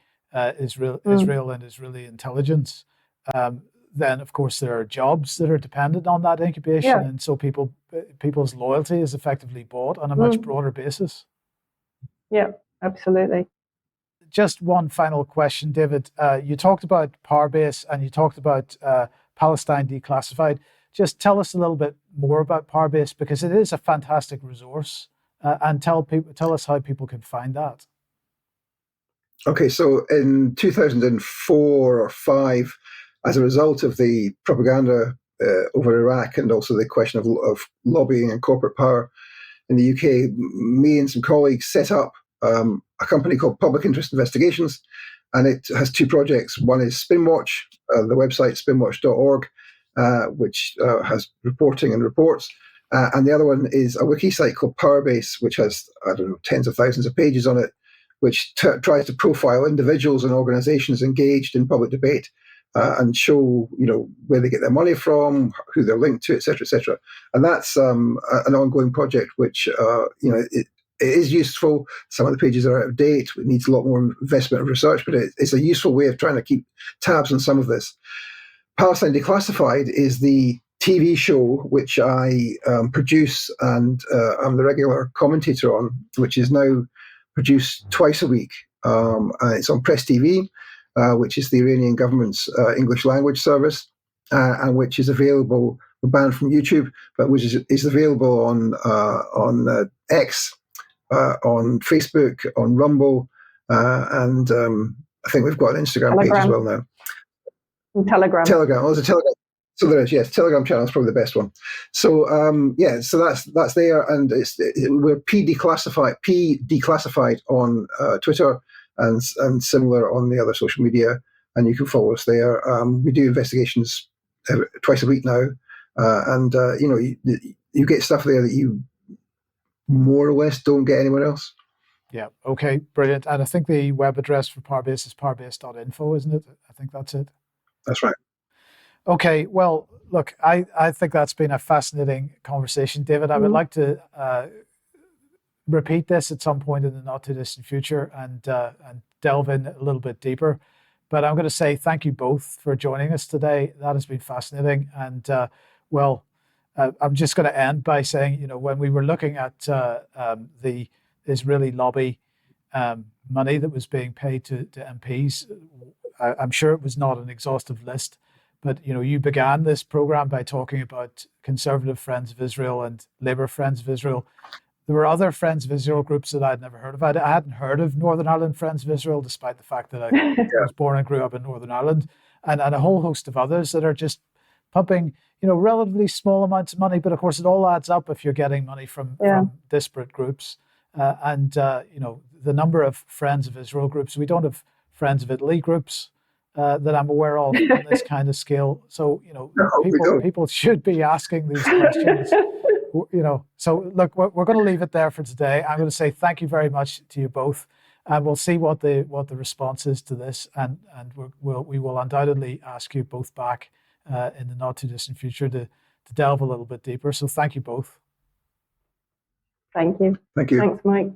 Israel and Israeli intelligence, then of course there are jobs that are dependent on that incubation, and so people's loyalty is effectively bought on a much broader basis. Yeah, absolutely. Just one final question, David. You talked about Powerbase and you talked about Palestine Declassified. Just tell us a little bit more about Powerbase, because it is a fantastic resource, and tell us how people can find that. Okay, so in 2004 or 5, as a result of the propaganda over Iraq and also the question of lobbying and corporate power in the UK, me and some colleagues set up a company called Public Interest Investigations, and it has 2 projects. One is Spinwatch, the website spinwatch.org, which has reporting and reports, and the other one is a wiki site called Powerbase, which has, tens of thousands of pages on it, which tries to profile individuals and organizations engaged in public debate and show, where they get their money from, who they're linked to, et cetera, and that's an ongoing project which, it is useful. Some of the pages are out of date. It needs a lot more investment and research, but it's a useful way of trying to keep tabs on some of this. Palestine Declassified is the TV show which I produce and I'm the regular commentator on, which is now produced twice a week. It's on Press TV, which is the Iranian government's English language service, and which is available, we're banned from YouTube, but which is available on X, on Facebook, on Rumble, and I think we've got an Instagram page as well now. And Telegram. Oh, there's a Telegram. So there is, yes. Telegram channel is probably the best one. So so that's there, and we're P declassified on Twitter and similar on the other social media, and you can follow us there. We do investigations twice a week now, and you get stuff there that you more or less don't get anywhere else. Yeah. Okay. Brilliant. And I think the web address for Powerbase is powerbase.info, isn't it? I think that's it. That's right. Okay, well, look, I think that's been a fascinating conversation, David. I would like to repeat this at some point in the not too distant future and delve in a little bit deeper. But I'm going to say thank you both for joining us today. That has been fascinating. And I'm just going to end by saying, when we were looking at the Israeli lobby money that was being paid to MPs, I'm sure it was not an exhaustive list. But you began this program by talking about Conservative Friends of Israel and Labour Friends of Israel. There were other Friends of Israel groups that I'd never heard of. I hadn't heard of Northern Ireland Friends of Israel, despite the fact that I was born and grew up in Northern Ireland, and a whole host of others that are just pumping, relatively small amounts of money. But of course, it all adds up if you're getting money from disparate groups. The number of Friends of Israel groups, we don't have Friends of Italy groups that I'm aware of on this kind of scale. So, people should be asking these questions. So look, we're going to leave it there for today. I'm going to say thank you very much to you both, and we'll see what the response is to this, and we will undoubtedly ask you both back in the not too distant future to delve a little bit deeper. So thank you both. Thank you. Thank you. Thanks, Mike.